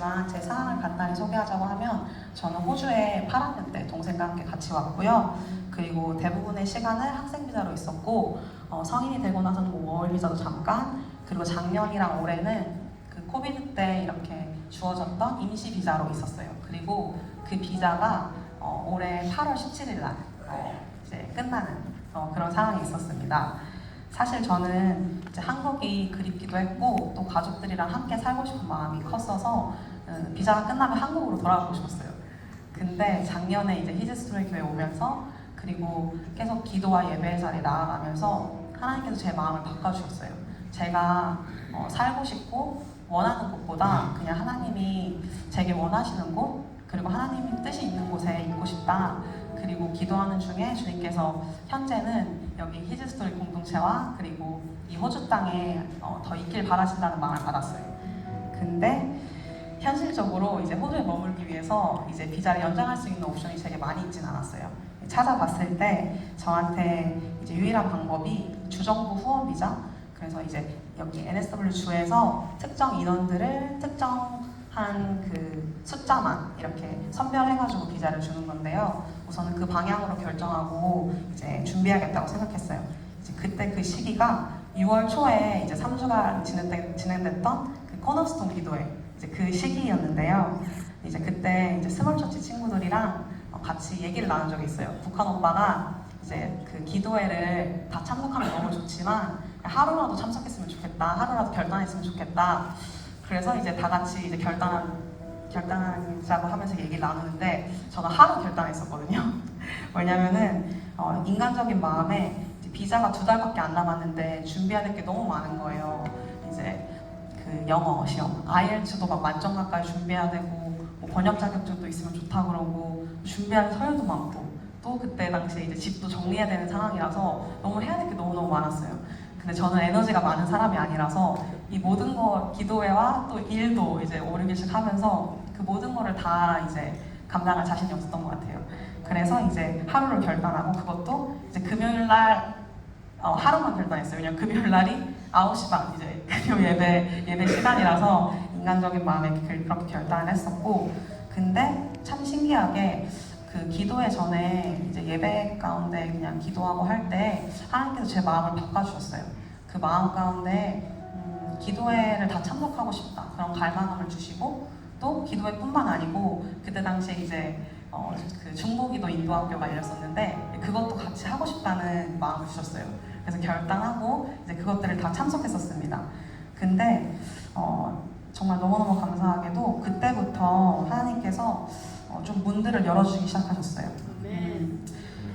있지만 제 상황을 간단히 소개하자고 하면 저는 호주에 8학년 때 동생과 함께 같이 왔고요. 그리고 대부분의 시간을 학생 비자로 있었고 성인이 되고 나서는 뭐 워홀 비자도 잠깐, 그리고 작년이랑 올해는 그 코비드 때 이렇게 주어졌던 임시 비자로 있었어요. 그리고 그 비자가 올해 8월 17일 날 이제 끝나는 그런 상황이 있었습니다. 사실 저는 이제 한국이 그립기도 했고 또 가족들이랑 함께 살고 싶은 마음이 컸어서 비자가 끝나면 한국으로 돌아가고 싶었어요. 근데 작년에 이제 히즈스토리 교회 오면서 그리고 계속 기도와 예배의 자리에 나아가면서 하나님께서 제 마음을 바꿔주셨어요. 제가 살고 싶고 원하는 곳보다 그냥 하나님이 제게 원하시는 곳, 그리고 하나님의 뜻이 있는 곳에 있고 싶다. 그리고 기도하는 중에 주님께서 현재는 여기 히즈스토리 공동체와 그리고 이 호주 땅에 더 있길 바라신다는 마음을 받았어요. 근데 현실적으로 이제 호주에 머물기 위해서 이제 비자를 연장할 수 있는 옵션이 되게 많이 있진 않았어요. 찾아봤을 때 저한테 이제 유일한 방법이 주정부 후원 비자. 그래서 이제 여기 NSW 주에서 특정 인원들을 특정한 그 숫자만 이렇게 선별해가지고 비자를 주는 건데요. 우선은 그 방향으로 결정하고 이제 준비하겠다고 생각했어요. 이제 그때 그 시기가 6월 초에 이제 3주간 진행됐던 그 코너스톤 기도회 이제 그 시기였는데요. 이제 그때 이제 스몰처치 친구들이랑 같이 얘기를 나눈 적이 있어요. 북한 오빠가 이제 그 기도회를 다 참석하면 너무 좋지만 하루라도 참석했으면 좋겠다. 하루라도 결단했으면 좋겠다. 그래서 이제 다 같이 이제 결단하자고 하면서 얘기를 나누는데 저는 하루 결단했었거든요. 왜냐면은 인간적인 마음에 이제 비자가 2달밖에 안 남았는데 준비해야 될 게 너무 많은 거예요. 이제 그 영어 시험, IELTS도 막 만점 가까이 준비해야 되고 뭐 번역 자격증도 있으면 좋다 그러고 준비할 서류도 많고 또 그때 당시에 이제 집도 정리해야 되는 상황이라서 너무 해야 될 게 너무너무 많았어요. 근데 저는 에너지가 많은 사람이 아니라서 이 모든 거 기도회와 또 일도 이제 5, 6일씩 하면서 그 모든 거를 다 이제 감당할 자신이 없었던 것 같아요. 그래서 이제 하루를 결단하고 그것도 이제 금요일 날 하루만 결단했어요. 왜냐면 금요일 날이 9시 반 이제 금요 예배 시간이라서 인간적인 마음에 그렇게 결단을 했었고, 근데 참 신기하게 그 기도회 전에 이제 예배 가운데 그냥 기도하고 할 때 하나님께서 제 마음을 바꿔주셨어요. 그 마음 가운데 기도회를 다 참석하고 싶다 그런 갈망함을 주시고, 또 기도회뿐만 아니고 그때 당시에 이제 그 중보기도 인도학교가 열렸었는데 그것도 같이 하고 싶다는 마음을 주셨어요. 그래서 결단하고 이제 그것들을 다 참석했었습니다. 근데 정말 너무너무 감사하게도 그때부터 하나님께서 좀 문들을 열어주기 시작하셨어요.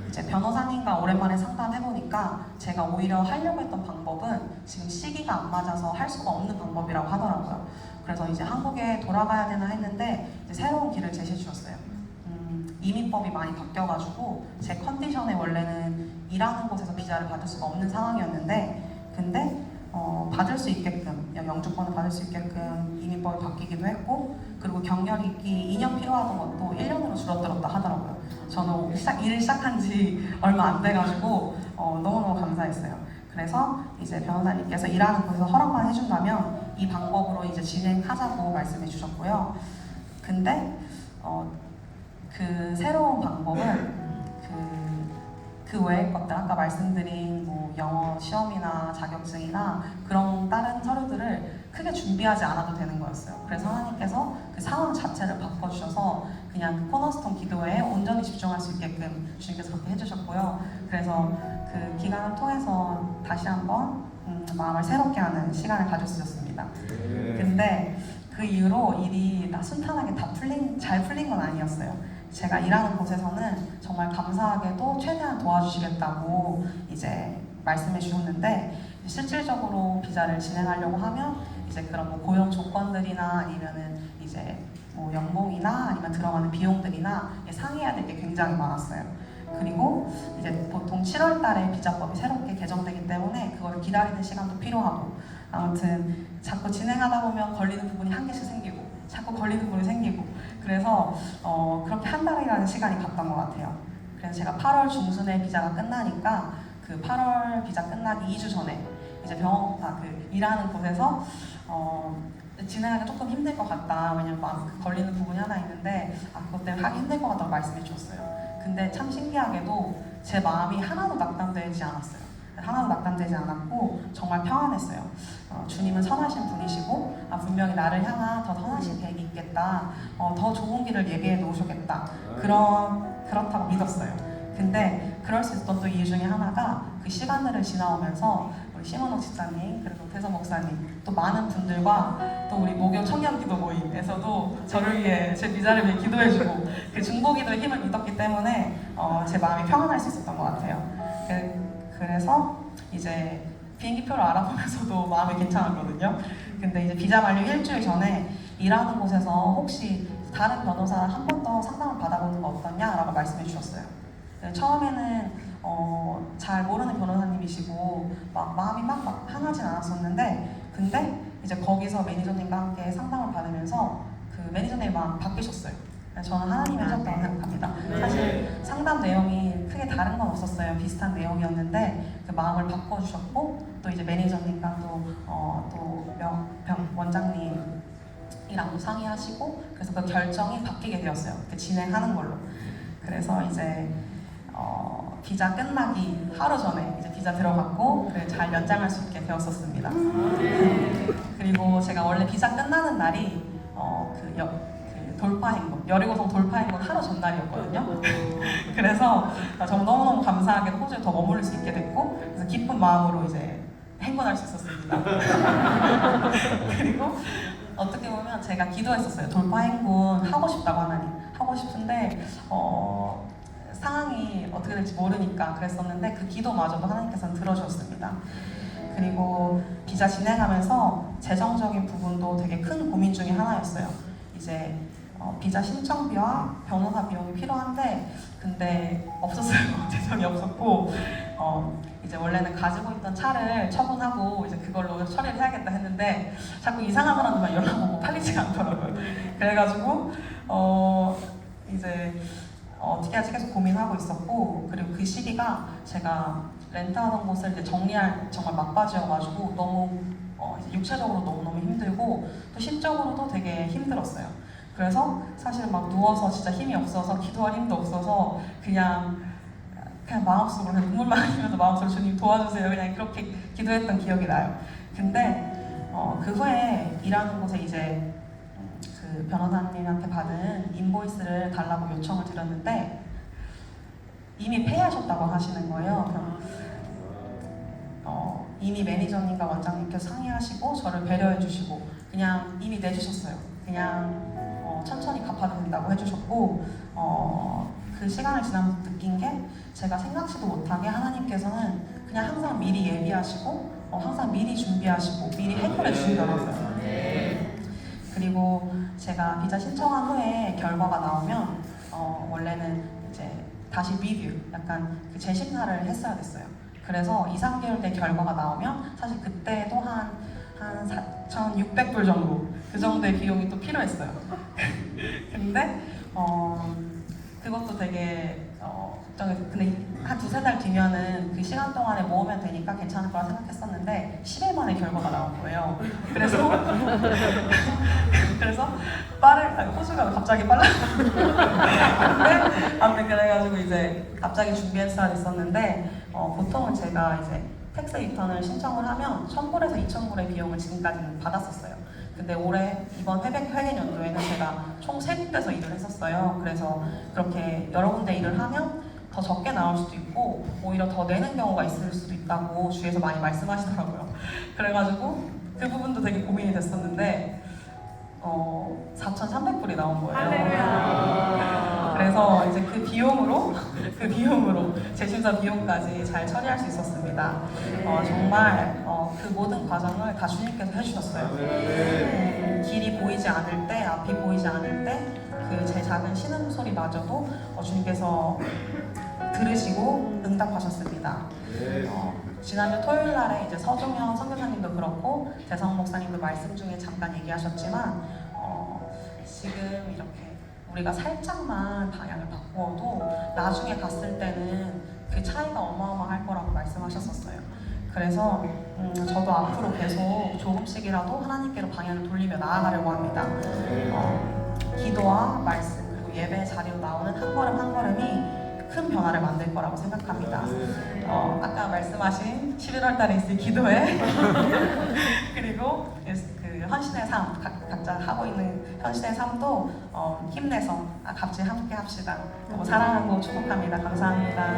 이제 변호사님과 오랜만에 상담해보니까 제가 오히려 하려고 했던 방법은 지금 시기가 안 맞아서 할 수가 없는 방법이라고 하더라고요. 그래서 이제 한국에 돌아가야 되나 했는데 이제 새로운 길을 제시해 주셨어요. 이민법이 많이 바뀌어가지고 제 컨디션에 원래는 일하는 곳에서 비자를 받을 수가 없는 상황이었는데, 근데 받을 수 있게끔, 영주권을 받을 수 있게끔 이민법이 바뀌기도 했고, 그리고 경력이 2년 필요하던 것도 1년으로 줄어들었다 하더라고요. 저는 일을 시작한 지 얼마 안 돼가지고 너무너무 감사했어요. 그래서 이제 변호사님께서 일하는 곳에서 허락만 해준다면 이 방법으로 이제 진행하자고 말씀해 주셨고요. 근데 그 새로운 방법은 그 외의 것들, 아까 말씀드린 뭐 영어 시험이나 자격증이나 그런 다른 서류들을 크게 준비하지 않아도 되는 거였어요. 그래서 하나님께서 그 상황 자체를 바꿔주셔서 그냥 그 코너스톤 기도회에 온전히 집중할 수 있게끔 주님께서 그렇게 해주셨고요. 그래서 그 기간을 통해서 다시 한번 마음을 새롭게 하는 시간을 가질 수 있었습니다. 근데 그 이후로 일이 순탄하게 잘 풀린 건 아니었어요. 제가 일하는 곳에서는 정말 감사하게도 최대한 도와주시겠다고 이제 말씀해 주셨는데, 실질적으로 비자를 진행하려고 하면 이제 그런 뭐 고용 조건들이나 아니면은 이제 뭐 연봉이나 아니면 들어가는 비용들이나 상의해야 될 게 굉장히 많았어요. 그리고 이제 보통 7월 달에 비자법이 새롭게 개정되기 때문에 그거를 기다리는 시간도 필요하고, 아무튼 자꾸 진행하다 보면 걸리는 부분이 한 개씩 생기고 자꾸 걸리는 부분이 생기고, 그래서 그렇게 한 달이라는 시간이 갔던 것 같아요. 그래서 제가 8월 중순에 비자가 끝나니까 그 8월 비자 끝나기 2주 전에 이제 그 일하는 곳에서 진행하기 조금 힘들 것 같다. 왜냐면 막 걸리는 부분이 하나 있는데 그것 때문에 하기 힘들 것 같다고 말씀해 주셨어요. 근데 참 신기하게도 제 마음이 하나도 낙담되지 않았어요. 하나도 낙담되지 않았고 정말 평안했어요. 주님은 선하신 분이시고 분명히 나를 향한 더 선하신 계획이 있겠다. 더 좋은 길을 예비해 놓으셨겠다. 그렇다고 믿었어요. 근데 그럴 수 있었던 또 이유 중에 하나가 그 시간들을 지나오면서 우리 심은옥 집사님 그리고 태서 목사님 또 많은 분들과 또 우리 목요 청년기도 모임에서도 저를 위해 제 비자를 위해 기도해주고 그 중보기도의 힘을 믿었기 때문에 제 마음이 평안할 수 있었던 것 같아요. 그래서 이제 비행기표를 알아보면서도 마음이 괜찮았거든요. 근데 이제 비자 만료 일주일 전에 일하는 곳에서 혹시 다른 변호사랑 한 번 더 상담을 받아보는 거 어떠냐라고 말씀해 주셨어요. 처음에는 잘 모르는 변호사님이시고 마음이 막 편하진 않았었는데 근데 이제 거기서 매니저님과 함께 상담을 받으면서 그 매니저님이 막 바뀌셨어요. 저는 하나님이 하셨다고 생각합니다. 사실 상담 내용이 크게 다른 건 없었어요. 비슷한 내용이었는데 그 마음을 바꿔주셨고 또 이제 매니저님과 또 원장님이랑도 상의하시고 그래서 그 결정이 바뀌게 되었어요. 진행하는 걸로. 그래서 이제 비자 끝나기 하루 전에 이제 비자 들어갔고 잘 연장할 수 있게 되었었습니다. 그리고 제가 원래 비자 끝나는 날이 돌파행군, 여리고성 돌파행군 하루 전날이었거든요. 그래서 정말 너무너무 감사하게도 호주에 더 머무를 수 있게 됐고 그래서 기쁜 마음으로 이제 행군할 수 있었습니다. 그리고 어떻게 보면 제가 기도했었어요. 돌파행군 하고 싶다고 하나님 하고 싶은데 상황이 어떻게 될지 모르니까 그랬었는데 그 기도마저도 하나님께서는 들어주셨습니다. 그리고 비자 진행하면서 재정적인 부분도 되게 큰 고민 중에 하나였어요. 이제 비자 신청비와 변호사 비용이 필요한데 근데 없었어요. 재정이 없었고 이제 원래는 가지고 있던 차를 처분하고 이제 그걸로 처리를 해야겠다 했는데 자꾸 이상한 사람들만 연락 오고 팔리지가 않더라고요. 그래가지고 이제 어떻게 할지 계속 고민하고 있었고 그리고 그 시기가 제가 렌트하던 곳을 이제 정리할 정말 막바지여가지고 너무 이제 육체적으로 너무너무 힘들고 또 심적으로도 되게 힘들었어요. 그래서 사실 막 누워서 진짜 힘이 없어서 기도할 힘도 없어서 그냥 마음속으로 그냥 눈물만 흘리면서 마음속으로 주님 도와주세요 그냥 그렇게 기도했던 기억이 나요. 근데 그 후에 일하는 곳에 이제 그 변호사님한테 받은 인보이스를 달라고 요청을 드렸는데 이미 폐하셨다고 하시는 거예요. 이미 매니저님과 원장님께서 상의하시고 저를 배려해 주시고 그냥 이미 내주셨어요. 그냥 천천히 갚아도 된다고 해주셨고 그 시간을 지나면서 느낀 게 제가 생각지도 못하게 하나님께서는 그냥 항상 미리 예비하시고 항상 미리 준비하시고 미리 해결해 주시더라고요. 그리고 제가 비자 신청한 후에 결과가 나오면 원래는 이제 다시 리뷰, 약간 그 재심사를 했어야 됐어요. 그래서 2, 3개월 때 결과가 나오면 사실 그때도 한 4,600불 정도 그 정도의 비용이 또 필요했어요. 근데 그것도 되게 걱정해서 근데 한 2-3달 뒤면은 그 시간 동안에 모으면 되니까 괜찮을 거라 생각했었는데 10일 만에 결과가 나온 거예요. 그래서 호주가 갑자기 빨라. 근데 아무튼 그래가지고 이제 갑자기 준비했어야 됐었는데 보통은 제가 이제 텍스 리턴을 신청을 하면 1,000불에서 2,000불의 비용을 지금까지는 받았었어요. 근데 이번 회계연도에는 제가 총 3군데서 일을 했었어요. 그래서 그렇게 여러 군데 일을 하면 더 적게 나올 수도 있고 오히려 더 내는 경우가 있을 수도 있다고 주위에서 많이 말씀하시더라고요. 그래가지고 그 부분도 되게 고민이 됐었는데 4,300불이 나온 거예요. 그래서 이제 그 비용으로 재심사 비용까지 잘 처리할 수 있었습니다. 정말 그 모든 과정을 다 주님께서 해주셨어요. 길이 보이지 않을 때, 앞이 보이지 않을 때 그 제 작은 신음소리마저도 주님께서 들으시고 응답하셨습니다. 지난주 토요일 날에 이제 서종현 선교사님도 그렇고 대성 목사님도 말씀 중에 잠깐 얘기하셨지만 지금 이렇게 우리가 살짝만 방향을 바꾸어도 나중에 갔을 때는 그 차이가 어마어마할 거라고 말씀하셨었어요. 그래서 저도 앞으로 계속 조금씩이라도 하나님께로 방향을 돌리며 나아가려고 합니다. 기도와 말씀 그리고 예배 자리로 나오는 한 걸음 한 걸음이 큰 변화를 만들 거라고 생각합니다. 아까 말씀하신 11월 달에 있을 기도회 그리고 그 헌신의 삶 각자 하고 있는 헌신의 삶도 힘내서 같이 함께 합시다. 너무 사랑하고 축복합니다. 감사합니다.